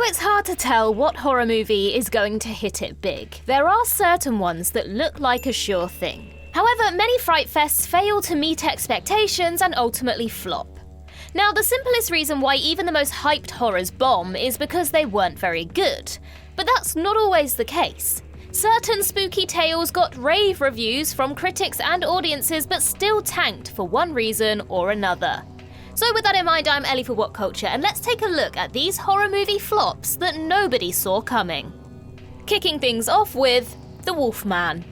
Though it's hard to tell what horror movie is going to hit it big, there are certain ones that look like a sure thing. However, many Fright Fests fail to meet expectations and ultimately flop. Now, the simplest reason why even the most hyped horrors bomb is because they weren't very good. But that's not always the case. Certain spooky tales got rave reviews from critics and audiences but still tanked for one reason or another. So with that in mind, I'm Ellie for What Culture, and let's take a look at these horror movie flops that nobody saw coming. Kicking things off with The Wolfman.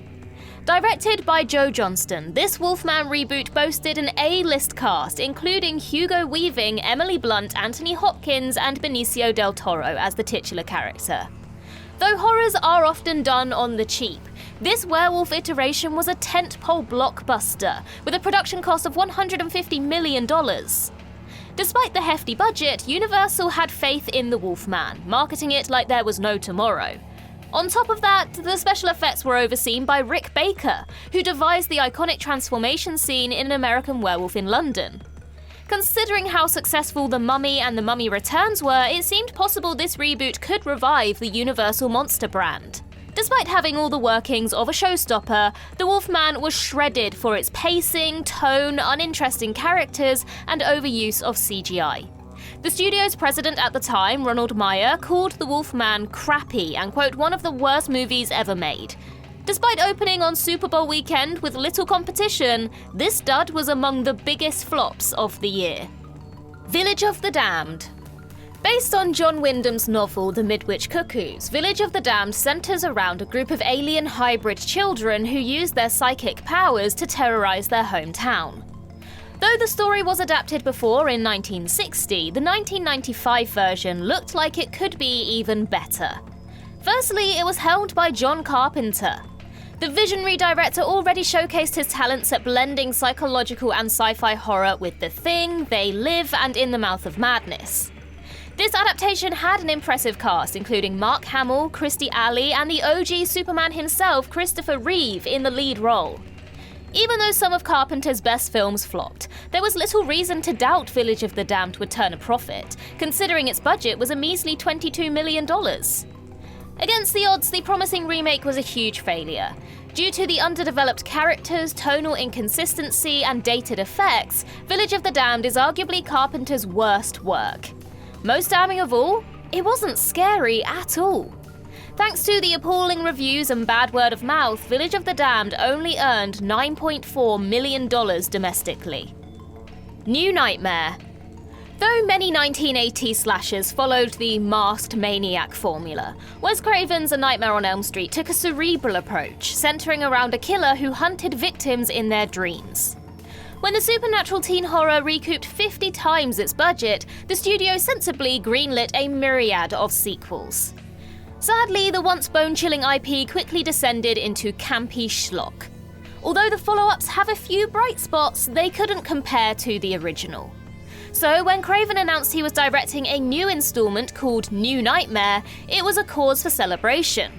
Directed by Joe Johnston, this Wolfman reboot boasted an A-list cast, including Hugo Weaving, Emily Blunt, Anthony Hopkins, and Benicio del Toro as the titular character. Though horrors are often done on the cheap, this werewolf iteration was a tentpole blockbuster, with a production cost of $150 million. Despite the hefty budget, Universal had faith in the Wolfman, marketing it like there was no tomorrow. On top of that, the special effects were overseen by Rick Baker, who devised the iconic transformation scene in An American Werewolf in London. Considering how successful The Mummy and The Mummy Returns were, it seemed possible this reboot could revive the Universal monster brand. Despite having all the workings of a showstopper, The Wolfman was shredded for its pacing, tone, uninteresting characters, and overuse of CGI. The studio's president at the time, Ronald Meyer, called The Wolfman crappy and, quote, one of the worst movies ever made. Despite opening on Super Bowl weekend with little competition, this dud was among the biggest flops of the year. Village of the Damned. Based on John Wyndham's novel The Midwich Cuckoos, Village of the Damned centers around a group of alien hybrid children who use their psychic powers to terrorize their hometown. Though the story was adapted before in 1960, the 1995 version looked like it could be even better. Firstly, it was helmed by John Carpenter. The visionary director already showcased his talents at blending psychological and sci-fi horror with The Thing, They Live, and In the Mouth of Madness. This adaptation had an impressive cast, including Mark Hamill, Kirstie Alley, and the OG Superman himself, Christopher Reeve, in the lead role. Even though some of Carpenter's best films flopped, there was little reason to doubt Village of the Damned would turn a profit, considering its budget was a measly $22 million. Against the odds, the promising remake was a huge failure. Due to the underdeveloped characters, tonal inconsistency, and dated effects, Village of the Damned is arguably Carpenter's worst work. Most damning of all, it wasn't scary at all. Thanks to the appalling reviews and bad word of mouth, Village of the Damned only earned $9.4 million domestically. New Nightmare. Though many 1980s slashers followed the masked maniac formula, Wes Craven's A Nightmare on Elm Street took a cerebral approach, centering around a killer who hunted victims in their dreams. When the supernatural teen horror recouped 50 times its budget, the studio sensibly greenlit a myriad of sequels. Sadly, the once bone-chilling IP quickly descended into campy schlock. Although the follow-ups have a few bright spots, they couldn't compare to the original. So when Craven announced he was directing a new installment called New Nightmare, it was a cause for celebration.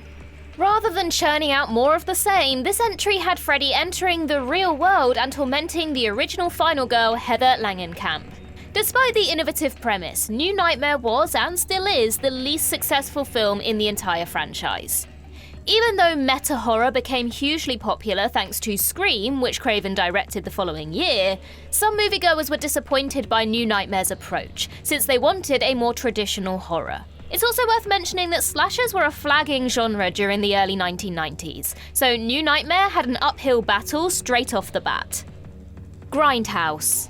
Rather than churning out more of the same, this entry had Freddy entering the real world and tormenting the original final girl, Heather Langenkamp. Despite the innovative premise, New Nightmare was, and still is, the least successful film in the entire franchise. Even though meta-horror became hugely popular thanks to Scream, which Craven directed the following year, some moviegoers were disappointed by New Nightmare's approach, since they wanted a more traditional horror. It's also worth mentioning that slashers were a flagging genre during the early 1990s, so New Nightmare had an uphill battle straight off the bat. Grindhouse.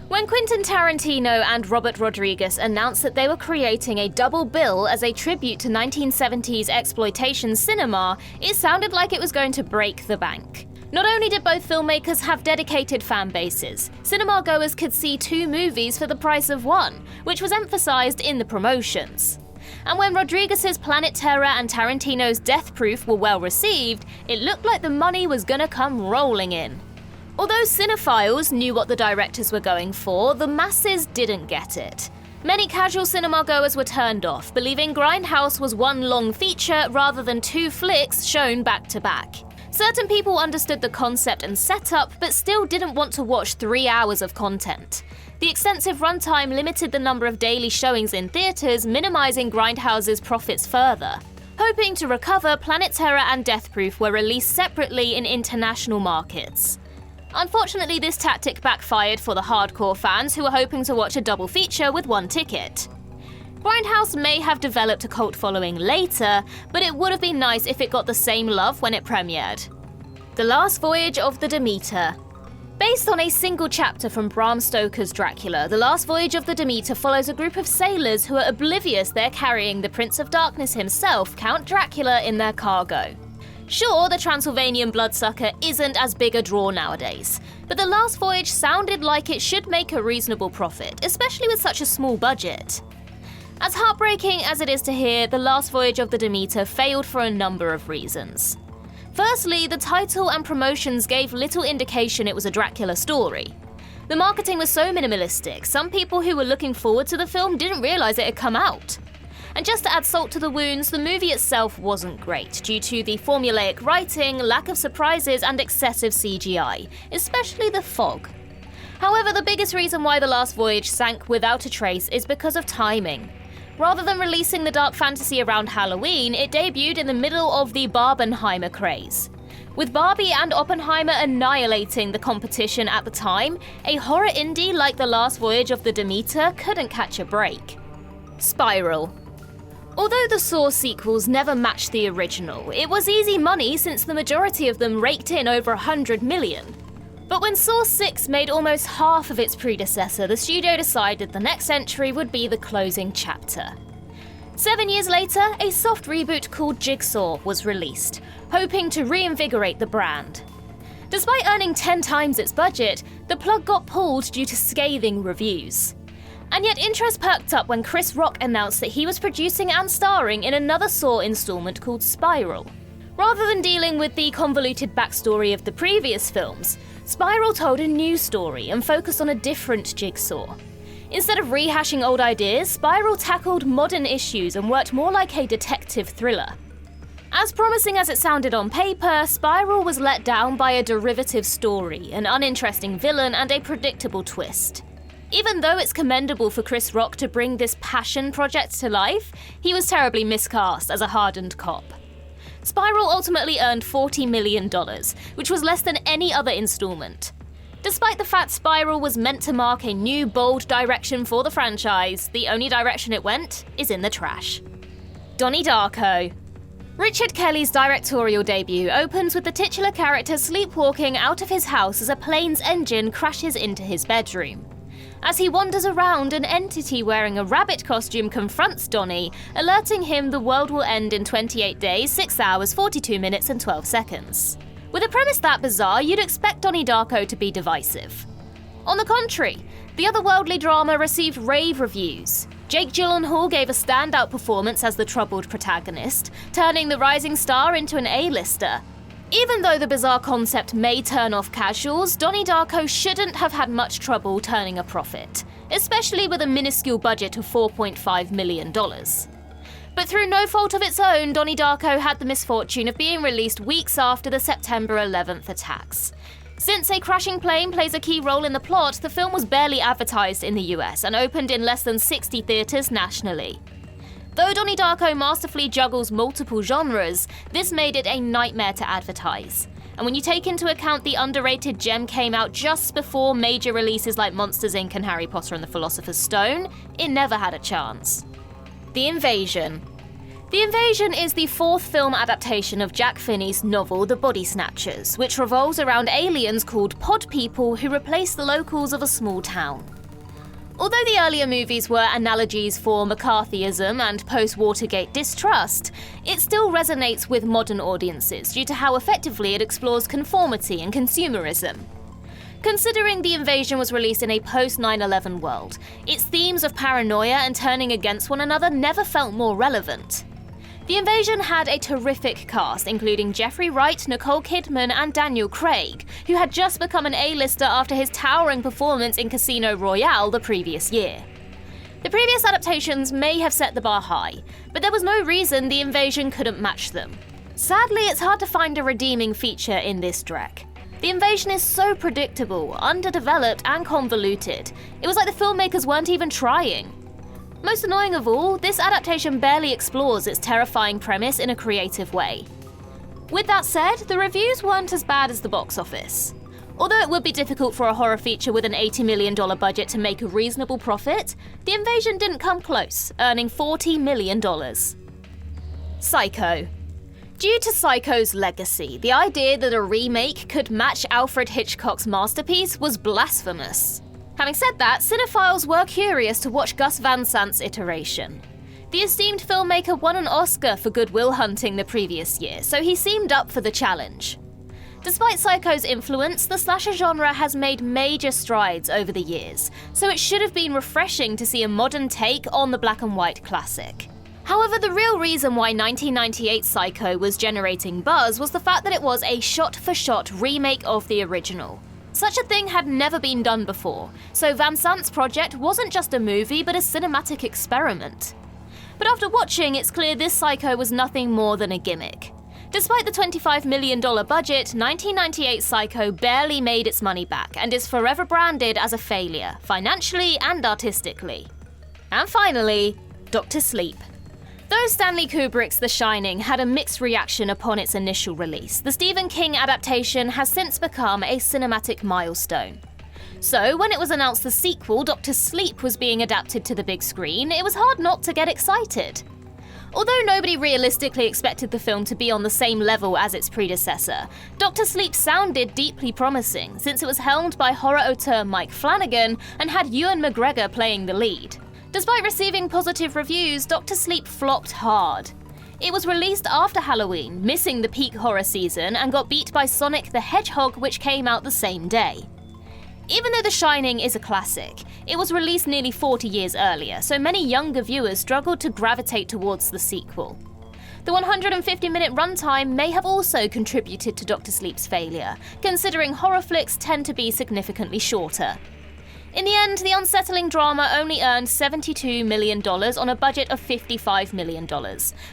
When Quentin Tarantino and Robert Rodriguez announced that they were creating a double bill as a tribute to 1970s exploitation cinema, it sounded like it was going to break the bank. Not only did both filmmakers have dedicated fan bases, cinema goers could see two movies for the price of one, which was emphasized in the promotions. And when Rodriguez's Planet Terror and Tarantino's Death Proof were well received, it looked like the money was gonna come rolling in. Although cinephiles knew what the directors were going for, the masses didn't get it. Many casual cinema goers were turned off, believing Grindhouse was one long feature rather than two flicks shown back to back. Certain people understood the concept and setup, but still didn't want to watch 3 hours of content. The extensive runtime limited the number of daily showings in theaters, minimizing Grindhouse's profits further. Hoping to recover, Planet Terror and Death Proof were released separately in international markets. Unfortunately, this tactic backfired for the hardcore fans who were hoping to watch a double feature with one ticket. Grindhouse may have developed a cult following later, but it would have been nice if it got the same love when it premiered. The Last Voyage of the Demeter. Based on a single chapter from Bram Stoker's Dracula, The Last Voyage of the Demeter follows a group of sailors who are oblivious they're carrying the Prince of Darkness himself, Count Dracula, in their cargo. Sure, the Transylvanian bloodsucker isn't as big a draw nowadays, but The Last Voyage sounded like it should make a reasonable profit, especially with such a small budget. As heartbreaking as it is to hear, The Last Voyage of the Demeter failed for a number of reasons. Firstly, the title and promotions gave little indication it was a Dracula story. The marketing was so minimalistic, some people who were looking forward to the film didn't realize it had come out. And just to add salt to the wounds, the movie itself wasn't great due to the formulaic writing, lack of surprises, and excessive CGI, especially the fog. However, the biggest reason why The Last Voyage sank without a trace is because of timing. Rather than releasing the dark fantasy around Halloween, it debuted in the middle of the Barbenheimer craze. With Barbie and Oppenheimer annihilating the competition at the time, a horror indie like The Last Voyage of the Demeter couldn't catch a break. Spiral. Although the Saw sequels never matched the original, it was easy money since the majority of them raked in over $100 million. But when Saw 6 made almost half of its predecessor, the studio decided the next entry would be the closing chapter. 7 years later, a soft reboot called Jigsaw was released, hoping to reinvigorate the brand. Despite earning 10 times its budget, the plug got pulled due to scathing reviews. And yet interest perked up when Chris Rock announced that he was producing and starring in another Saw installment called Spiral. Rather than dealing with the convoluted backstory of the previous films, Spiral told a new story and focused on a different Jigsaw. Instead of rehashing old ideas, Spiral tackled modern issues and worked more like a detective thriller. As promising as it sounded on paper, Spiral was let down by a derivative story, an uninteresting villain, and a predictable twist. Even though it's commendable for Chris Rock to bring this passion project to life, he was terribly miscast as a hardened cop. Spiral ultimately earned $40 million, which was less than any other installment. Despite the fact Spiral was meant to mark a new, bold direction for the franchise, the only direction it went is in the trash. Donnie Darko. Richard Kelly's directorial debut opens with the titular character sleepwalking out of his house as a plane's engine crashes into his bedroom. As he wanders around, an entity wearing a rabbit costume confronts Donnie, alerting him the world will end in 28 days, 6 hours, 42 minutes and 12 seconds. With a premise that bizarre, you'd expect Donnie Darko to be divisive. On the contrary, the otherworldly drama received rave reviews. Jake Gyllenhaal gave a standout performance as the troubled protagonist, turning the rising star into an A-lister. Even though the bizarre concept may turn off casuals, Donnie Darko shouldn't have had much trouble turning a profit, especially with a minuscule budget of $4.5 million. But through no fault of its own, Donnie Darko had the misfortune of being released weeks after the September 11th attacks. Since a crashing plane plays a key role in the plot, the film was barely advertised in the US and opened in less than 60 theaters nationally. Though Donnie Darko masterfully juggles multiple genres, this made it a nightmare to advertise. And when you take into account the underrated gem came out just before major releases like Monsters, Inc. and Harry Potter and the Philosopher's Stone, it never had a chance. The Invasion. The Invasion is the fourth film adaptation of Jack Finney's novel The Body Snatchers, which revolves around aliens called pod people who replace the locals of a small town. Although the earlier movies were analogies for McCarthyism and post-Watergate distrust, it still resonates with modern audiences due to how effectively it explores conformity and consumerism. Considering The Invasion was released in a post-9/11 world, its themes of paranoia and turning against one another never felt more relevant. The Invasion had a terrific cast, including Jeffrey Wright, Nicole Kidman, and Daniel Craig, who had just become an A-lister after his towering performance in Casino Royale the previous year. The previous adaptations may have set the bar high, but there was no reason The Invasion couldn't match them. Sadly, it's hard to find a redeeming feature in this dreck. The invasion is so predictable, underdeveloped, and convoluted. It was like the filmmakers weren't even trying. Most annoying of all, this adaptation barely explores its terrifying premise in a creative way. With that said, the reviews weren't as bad as the box office. Although it would be difficult for a horror feature with an $80 million budget to make a reasonable profit, The Invasion didn't come close, earning $40 million. Psycho. Due to Psycho's legacy, the idea that a remake could match Alfred Hitchcock's masterpiece was blasphemous. Having said that, cinephiles were curious to watch Gus Van Sant's iteration. The esteemed filmmaker won an Oscar for Good Will Hunting the previous year, so he seemed up for the challenge. Despite Psycho's influence, the slasher genre has made major strides over the years, so it should have been refreshing to see a modern take on the black and white classic. However, the real reason why 1998 Psycho was generating buzz was the fact that it was a shot-for-shot remake of the original. Such a thing had never been done before, so Van Sant's project wasn't just a movie but a cinematic experiment. But after watching, it's clear this Psycho was nothing more than a gimmick. Despite the $25 million budget, 1998 Psycho barely made its money back and is forever branded as a failure, financially and artistically. And finally, Dr. Sleep. Though Stanley Kubrick's The Shining had a mixed reaction upon its initial release, the Stephen King adaptation has since become a cinematic milestone. So, when it was announced the sequel, Dr. Sleep, was being adapted to the big screen, it was hard not to get excited. Although nobody realistically expected the film to be on the same level as its predecessor, Dr. Sleep sounded deeply promising, since it was helmed by horror auteur Mike Flanagan and had Ewan McGregor playing the lead. Despite receiving positive reviews, Dr. Sleep flopped hard. It was released after Halloween, missing the peak horror season, and got beat by Sonic the Hedgehog, which came out the same day. Even though The Shining is a classic, it was released nearly 40 years earlier, so many younger viewers struggled to gravitate towards the sequel. The 150-minute runtime may have also contributed to Dr. Sleep's failure, considering horror flicks tend to be significantly shorter. In the end, the unsettling drama only earned $72 million on a budget of $55 million,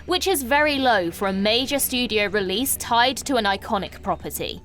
which is very low for a major studio release tied to an iconic property.